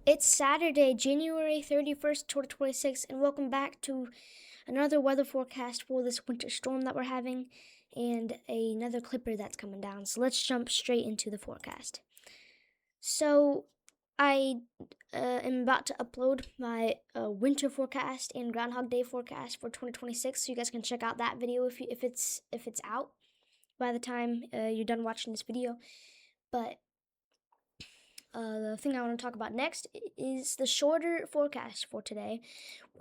It's Saturday, January 31st, 2026, and welcome back to another weather forecast for this winter storm that we're having and another clipper that's coming down. So let's jump straight into the forecast. So I am about to upload my winter forecast and Groundhog Day forecast for 2026, so you guys can check out that video if it's out by the time you're done watching this video. But the thing I want to talk about next is the shorter forecast for today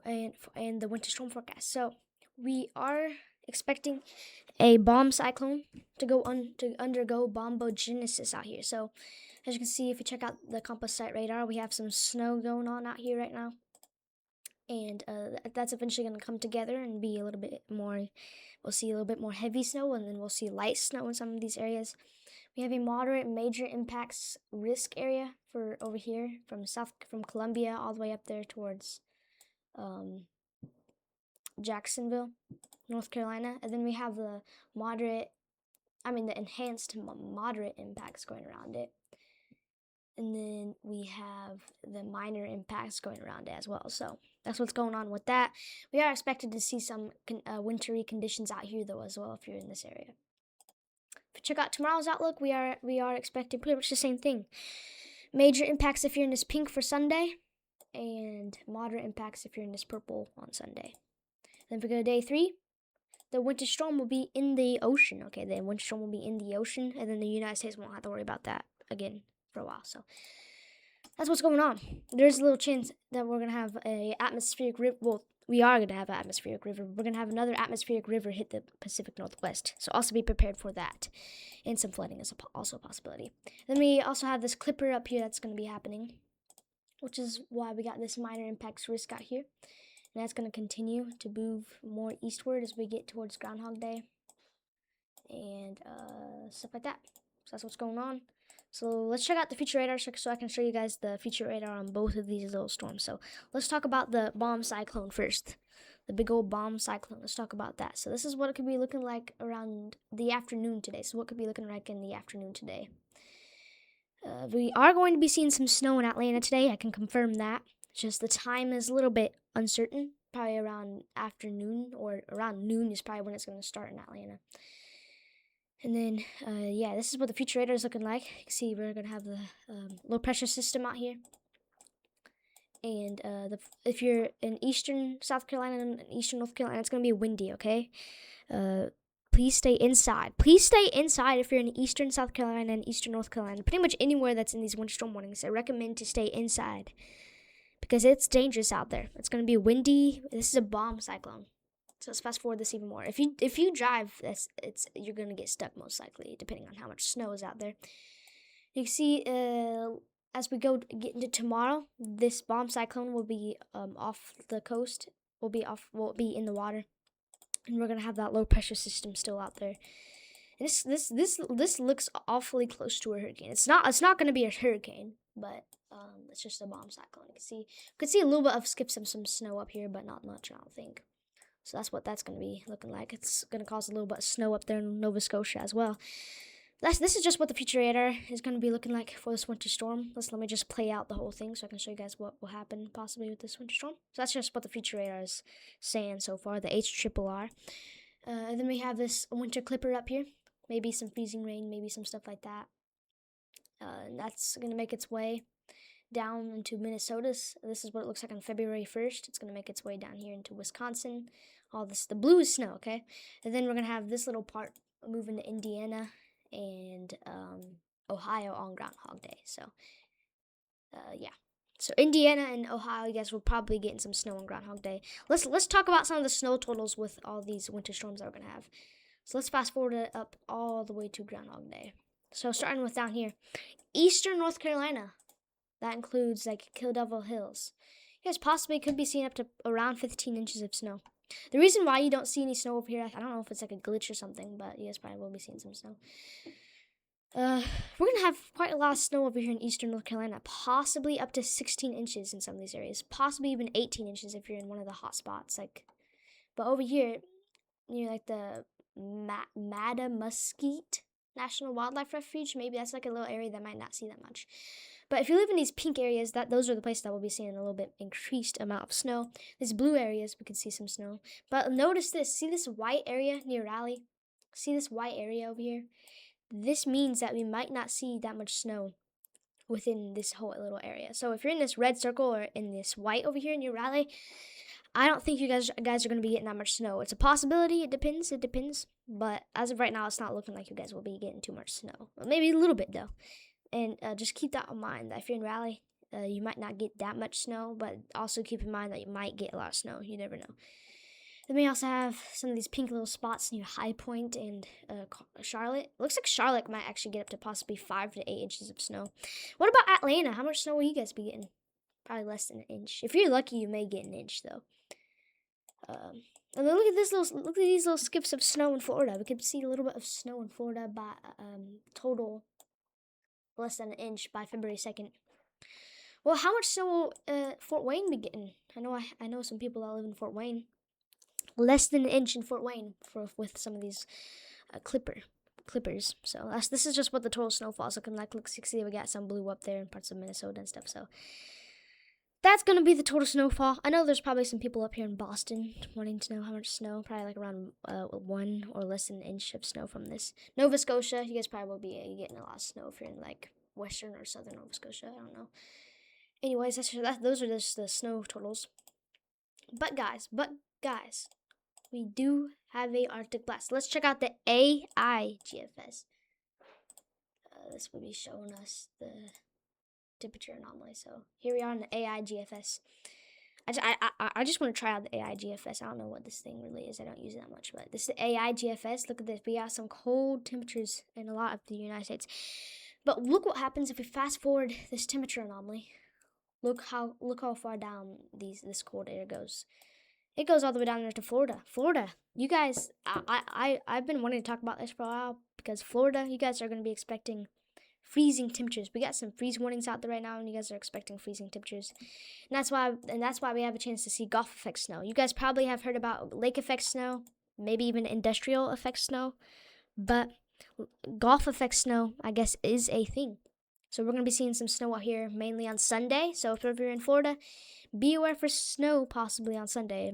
and the winter storm forecast. So we are expecting a bomb cyclone to undergo bombogenesis out here. So as you can see, if you check out the composite radar, we have some snow going on out here right now. And that's eventually going to come together and be a little bit more, we'll see a little bit more heavy snow, and then we'll see light snow in some of these areas. We have a moderate major impacts risk area for over here from Columbia all the way up there towards Jacksonville, North Carolina. And then we have the enhanced moderate impacts going around it. And then we have the minor impacts going around it as well. So that's what's going on with that. We are expected to see some wintry conditions out here though as well if you're in this area. If you check out tomorrow's outlook, we are expecting pretty much the same thing. Major impacts if you're in this pink for Sunday, and moderate impacts if you're in this purple on Sunday. Then if we go to day 3, the winter storm will be in the ocean. Okay, the winter storm will be in the ocean, and then the United States won't have to worry about that again for a while. So that's what's going on. There's a little chance that we're gonna have a atmospheric river. Well, we are gonna have an atmospheric river. We're gonna have another atmospheric river hit the Pacific Northwest. So also be prepared for that, and some flooding is also a possibility. Then we also have this clipper up here that's gonna be happening, which is why we got this minor impacts risk out here. And that's going to continue to move more eastward as we get towards Groundhog Day and stuff like that. So that's what's going on. So let's check out the future radar so I can show you guys the future radar on both of these little storms. So let's talk about the bomb cyclone first. The big old bomb cyclone. Let's talk about that. So this is what it could be looking like around the afternoon today. So what could be looking like in the afternoon today. We are going to be seeing some snow in Atlanta today. I can confirm that. Just the time is a little bit uncertain. Probably around afternoon or around noon is probably when it's going to start in Atlanta. And then, this is what the future radar is looking like. You can see we're going to have the low pressure system out here. And if you're in eastern South Carolina and eastern North Carolina, it's going to be windy, okay? Please stay inside. Please stay inside if you're in eastern South Carolina and eastern North Carolina. Pretty much anywhere that's in these winter storm warnings, I recommend to stay inside because it's dangerous out there. It's going to be windy. This is a bomb cyclone. So let's fast forward this even more. If you drive, you're going to get stuck most likely, depending on how much snow is out there. You can see as we get into tomorrow, this bomb cyclone will be off the coast. Will be in the water. And we're gonna have that low pressure system still out there. And this looks awfully close to a hurricane. It's not gonna be a hurricane, but it's just a bomb cyclone. You can see a little bit of skips of some snow up here, but not much, I don't think. So that's what that's gonna be looking like. It's gonna cause a little bit of snow up there in Nova Scotia as well. This is just what the future radar is going to be looking like for this winter storm. Let me just play out the whole thing so I can show you guys what will happen possibly with this winter storm. So that's just what the future radar is saying so far, the HRRR. And then we have this winter clipper up here. Maybe some freezing rain, maybe some stuff like that. And that's going to make its way down into Minnesota. This is what it looks like on February 1st. It's going to make its way down here into Wisconsin. The blue is snow, okay? And then we're going to have this little part move into Indiana and Ohio on Groundhog Day. So, So Indiana and Ohio, you guys will probably getting some snow on Groundhog Day. Let's talk about some of the snow totals with all these winter storms that we're gonna have. So let's fast forward it up all the way to Groundhog Day. So starting with down here, eastern North Carolina. That includes like Kill Devil Hills. You guys possibly could be seeing up to around 15 inches of snow. The reason why you don't see any snow over here, I don't know if it's like a glitch or something, but you guys probably will be seeing some snow. We're going to have quite a lot of snow over here in eastern North Carolina, possibly up to 16 inches in some of these areas, possibly even 18 inches if you're in one of the hot spots. But over here, near like the Madamuskeet National Wildlife Refuge, maybe that's like a little area that might not see that much. But if you live in these pink areas, those are the places that we'll be seeing a little bit increased amount of snow. These blue areas, we can see some snow. But notice this. See this white area near Raleigh? See this white area over here? This means that we might not see that much snow within this whole little area. So if you're in this red circle or in this white over here near Raleigh, I don't think you guys are going to be getting that much snow. It's a possibility. It depends. But as of right now, it's not looking like you guys will be getting too much snow. Well, maybe a little bit, though. And just keep that in mind, that if you're in Raleigh, you might not get that much snow. But also keep in mind that you might get a lot of snow. You never know. Then we also have some of these pink little spots near High Point and Charlotte. It looks like Charlotte might actually get up to possibly 5 to 8 inches of snow. What about Atlanta? How much snow will you guys be getting? Probably less than an inch. If you're lucky, you may get an inch, though. And then look at these little skips of snow in Florida. We could see a little bit of snow in Florida by total less than an inch by February 2nd. Well, how much snow will Fort Wayne be getting? I know some people that live in Fort Wayne. Less than an inch in Fort Wayne with some of these clippers. So this is just what the total snowfall is looking like. Look, see, we got some blue up there in parts of Minnesota and stuff. So that's going to be the total snowfall. I know there's probably some people up here in Boston wanting to know how much snow. Probably like around 1 or less than an inch of snow from this. Nova Scotia, you guys probably will be getting a lot of snow if you're in like western or southern Nova Scotia. I don't know. Anyways, those are just the snow totals. But guys, we do have a Arctic blast. Let's check out the AIGFS. This will be showing us the temperature anomaly. So here we are in the AIGFS. I just want to try out the AIGFS. I don't know what this thing really is. I don't use it that much, but this is the AIGFS. Look at this. We have some cold temperatures in a lot of the United States. But look what happens if we fast forward this temperature anomaly. Look how far down this cold air goes. It goes all the way down there to Florida. Florida, you guys, I've been wanting to talk about this for a while because Florida, you guys are going to be expecting freezing temperatures. We got some freeze warnings out there right now, and you guys are expecting freezing temperatures. And that's why we have a chance to see Gulf effect snow. You guys probably have heard about lake effect snow, maybe even industrial effect snow, but Gulf effect snow, I guess, is a thing. So we're going to be seeing some snow out here mainly on Sunday. So if you're in Florida, be aware for snow possibly on Sunday,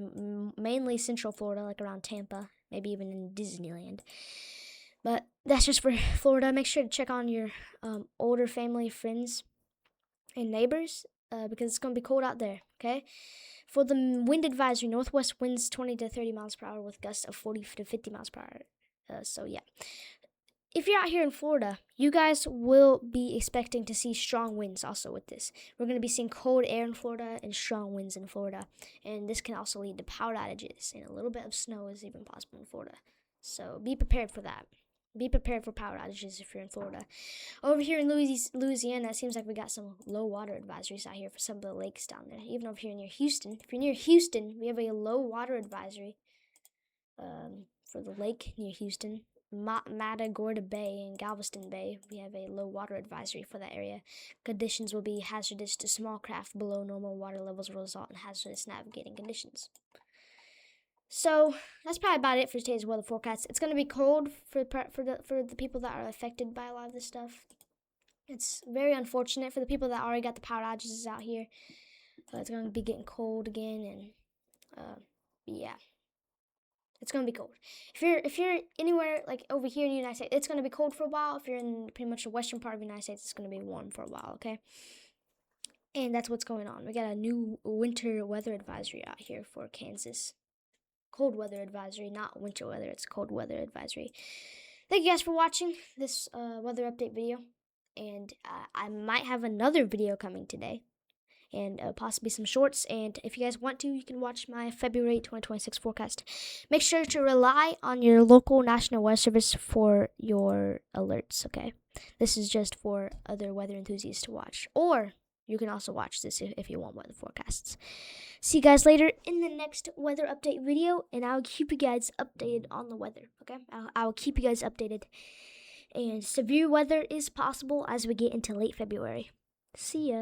mainly central Florida, like around Tampa, maybe even in Disneyland. But that's just for Florida. Make sure to check on your older family, friends, and neighbors because it's going to be cold out there, okay? For the wind advisory, northwest winds 20 to 30 miles per hour with gusts of 40 to 50 miles per hour. So, yeah. If you're out here in Florida, you guys will be expecting to see strong winds also with this. We're going to be seeing cold air in Florida and strong winds in Florida. And this can also lead to power outages. And a little bit of snow is even possible in Florida. So be prepared for that. Be prepared for power outages if you're in Florida. Over here in Louisiana, it seems like we got some low water advisories out here for some of the lakes down there. Even over here near Houston. If you're near Houston, we have a low water advisory for the lake near Houston. Matagorda Bay and Galveston Bay, we have a low water advisory for that area. Conditions will be hazardous to small craft below normal water levels will result in hazardous navigating conditions. So that's probably about it for today's weather forecast. It's going to be cold for the people that are affected by a lot of this stuff. It's very unfortunate for the people that already got the power outages out here. It's going to be getting cold again, and yeah. It's going to be cold. If you're anywhere like over here in the United States, it's going to be cold for a while. If you're in pretty much the western part of the United States, it's going to be warm for a while, okay? And that's what's going on. We got a new winter weather advisory out here for Kansas. Cold weather advisory, not winter weather. It's cold weather advisory. Thank you guys for watching this weather update video. And I might have another video coming today. And possibly some shorts. And if you guys want to, you can watch my February 2026 forecast. Make sure to rely on your local National Weather Service for your alerts, okay? This is just for other weather enthusiasts to watch. Or you can also watch this if you want weather forecasts. See you guys later in the next weather update video. And I'll keep you guys updated on the weather, okay? I'll keep you guys updated. And severe weather is possible as we get into late February. See ya.